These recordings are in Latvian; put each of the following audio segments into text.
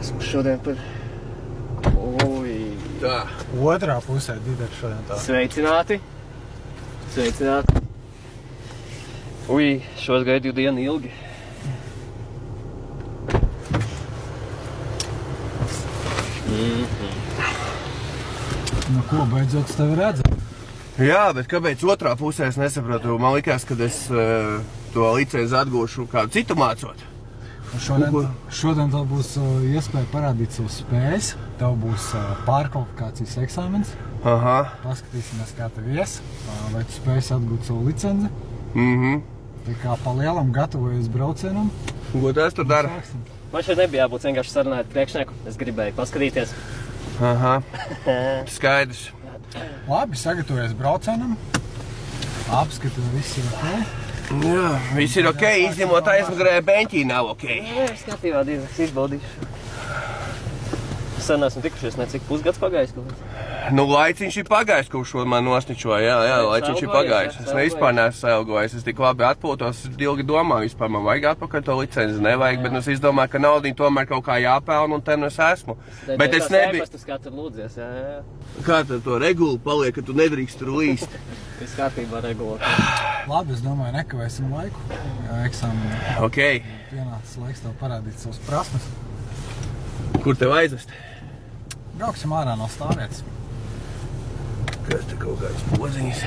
Kas mums šodien par... Ui. Tā. Otrā pusē Dideri šodien tā. Sveicināti. Sveicināti. Ui, šos gaidu dienu ilgi. Nu ko, beidzot tevi redzam? Jā, bet kāpēc otrā pusē es nesaprotu? Man likās, kad es to licenci atgūšu kādu citu mācot. Šodien tev būs iespēja parādīt savu spējas. Tev būs pārkvalifikācijas eksāmens. Aha. Paskatīsimies, kā tev ies. Vai tu spējas atgūt savu licenci. Tā kā pa lielam gatavojies braucienam. Ko tu tur dari? Man šeit nebija jābūt vienkārši sarunāt priekšnieku. Es gribēju paskatīties. Aha. Skaidrs. Labi, sagatavojies braucienam. Apskati, viss ir ok. Jā, viss ir ok, izņemot aizmugurē beņķī nav ok. Jā, skatījumā diezgan, es izbaudīšu. Sen esmu tikušies, ne cik pusgads pagājis kaut kāds. Nu, laiciņš ir pagājis, kurš man nosničoja, jā, laiciņš ir pagājis. Es vispār neesmu sailgojis, es tik labi atpūtos, ilgi domāju, vispār man vajag atpakaļ to licenci, nevajag, bet es izdomāju, ka naudiņu tomēr kaut kā jāpelna un te nu es esmu. Bet es nebiju... Tas kā tur lūdzies, jā. Kā tad to regulu paliek, ka tu nedrīkst tur līst? Viss kārtībā regula. Labi, es domāju, nekavēsim laiku eksāmenā. Ok. Pienācis laiks tev parādīt savus prasmes. Kur tev aizvest? Brauksim ārā no stāvvietas. Kas te kaut kādas poziņas?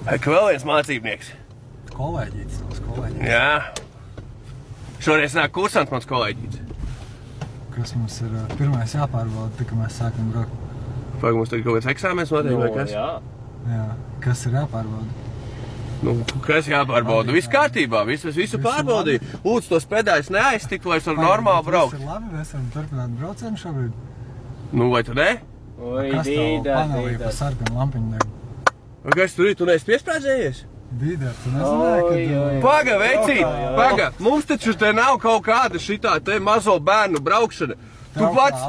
Vai ka vēl viens mācībnieks? Kolēģītis, tavs kolēģītis. Jā. Šoreiz nāk kursants mans kolēģītis. Kas mums ir pirmais jāpārbauda, tā kā mēs sākam braukt. Vai mums tagad kaut kāds eksāmens notiek vai kas? Jā. Kas ir jāpārbauda? Nu, kas jāpārbauda? Viss kārtībā, visu pārbaudīju. Lūdzu, tos pedāļus neaiztikt, lai es varu normāli braukt. Viss ir labi, mēs varam turpināt braucienu šobrīd. Nu, vai tu ne? Ui, Kas tev panelī pa Dīdar. sarkanu lampiņu deg? Vai kas tur ir? Tu neesi piesprādzējies? Dīdar, tu nezināji, kad... Paga, vecīt! Paga! Mums taču te nav kaut kāda šitā te mazo bērnu braukšana. Tu pats...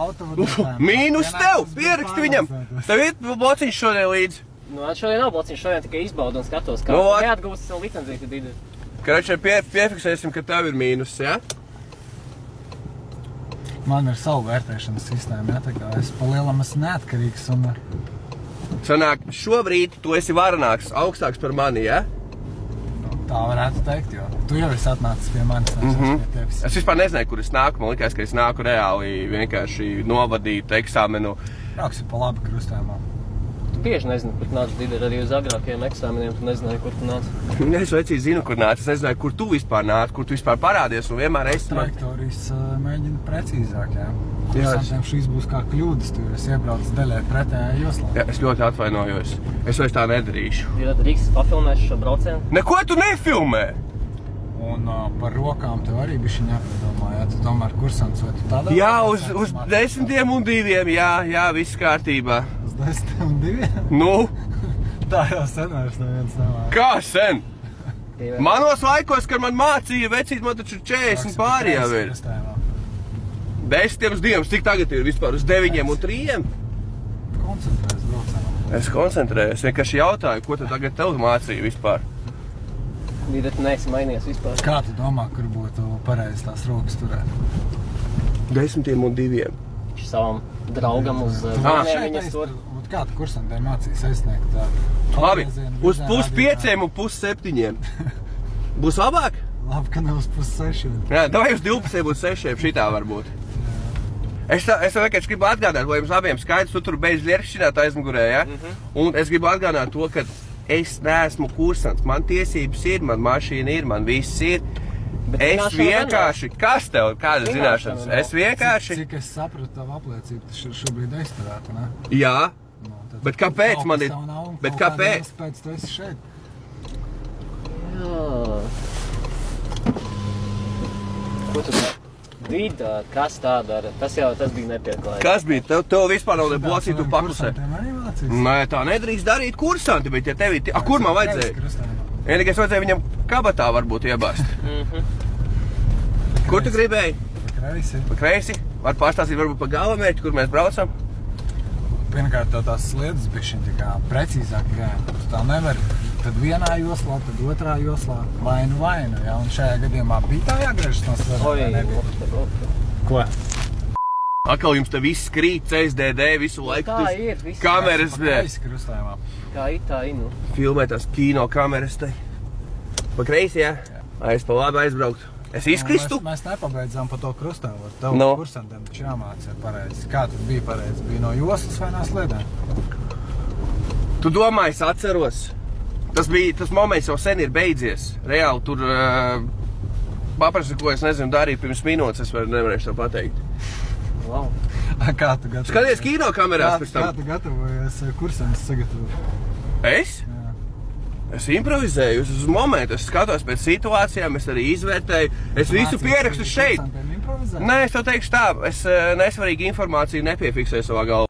Mīnus tev! Pieraksti viņam! Tev ir blociņš šodien līdzi? Nu, šodien nav blociņš, šodien tikai izbaudu un skatos, kā neatgūst savu licenciju, Dīdar. Karačai piefiksēsim, ka tev ir mīnus, jā? Man ir savu vērtēšanas sistēma, jā, tā kā es pa lielam esmu neatkarīgs un... Sanāk, šobrīd tu esi varanāks, augstāks par mani, jā? Tā varētu teikt, jo tu jau esi atnācis pie manis, pie tevis. Es vispār nezināju, kur es nāku, man likās, ka es nāku reāli vienkārši novadīt eksāmenu. Brauksim pa labi krustējumā. Tu bieži nezini, kur tu nāc, Dīdar, arī uz agrākajiem eksāmeniem, tu nezināji, kur tu nāc. Es vecīgi zinu, kur nāc, es nezināju, kur tu vispār nāc, kur tu vispār parādies un vienmēr esi man... Trajektorijas mēģina precīzāk, jā. Kursantiem šīs būs kā kļūdas, tu esi iebraucis daļai pretējā joslā. Jā, es ļoti atvainojos. Es vairs tā nedarīšu. Dīdar, drīkst pafilmēšu šo braucienu? Neko tu nefilmē! Un par rokām tev arī bišķiņ jāpadomā, jā, tu tomēr kursants vai tu tādā... Jā, uz 10 un 2, jā, viss kārtībā. Uz 10 un 2? Nu? Tā jau sen vairs neviens nemāk. Kā sen? Manos laikos, kad man mācīja vecīt, man taču 40 pāri jau ir. 10 uz 2, cik tagad ir vispār uz 9 un 3? Koncentrējies braucienam. Es koncentrējos, vienkārši jautāju, ko tu tagad tev mācīja vispār? Dīdar, tu neesi mainījies vispār. Kā tu domā, kur būtu pareizi tās rokas turēt? 10 un 2. Savam draugam uz viņas tur. Kā tu kursantiem mācīs aizsniegt tādu? Labi, uz pus 5 un pus 7. Būs labāk? Labi, ka ne uz pus 6. Jā, davai uz 12 un 6, šitā varbūt. Es vienkārši gribu atgādāt, lai jums abiem skaidrs, tu tur beidz lierkšķināt aizmugurē, ja? Un es gribu atgādāt to, ka es neesmu kursants. Man tiesības ir, man mašīna ir, man viss ir. Es vienkārši... Kas tev? Kādas zināšanas? Es vienkārši... Cik es sapratu tavu apliecību, tas šobrīd aizturētu, ne? Jā. Bet kāpēc man ir... Bet kāpēc? Pēc tu esi šeit. Jā. Ko tu tā? Dīdar, kas tā dara? Tas bija nepieklājīgi. Kas bija? Tev vispār nav neblocīt, tu paklusē. Kursantiem arī mācīs? Nē, tā nedrīkst darīt kursanti, bet ja tev ir... Kur man vajadzēja? Vienīgais vajadzēja viņam kabatā varbūt iebāst. Kur tu gribēji? Pa kreisi. Pa kreisi? Var pastāstīt varbūt pa galamērķi, kur mēs braucam? Pirmkārt, tās sliedas bišķiņ tā kā precīzāk gāja. Tu tā nevari tad vienā joslā, tad otrā joslā. Vainu, ja? Un šajā gadījumā bija tā jāgriežas no svariem, vai nebija? Ko? Akal jums te viss krīt, CSDD, visu laiku. Tā ir, viss. Kameras, Krustājumā. Tā ir, nu. Filmē tās kino kameras te. Pa kreisi, jā? Es pa labi aizbrauktu. Es izkristu? Mēs nepabeidzām pa to krustāvu ar tavu kursantiem, taču jāmācīja pareizi. Kā tad bija pareizi? Bija no joslas vai no sliedēm? Tu domā, es atceros. Tas moments jau sen ir beidzies. Reāli tur paprasti, ko es nezinu darīju pirms minūtes, es nevarēšu tev pateikt. Wow. Kā tu gatavojies? Skaties kino kamerās pēc tam. Kā tu gatavojies kursantus sagatavot? Es? Es improvizēju uz momentu, es skatos pēc situācijām, es arī izvērtēju, es visu pierakstu šeit. Nē, es tev teikšu tā, es nesvarīgu informāciju nepiefiksēju savā galvā.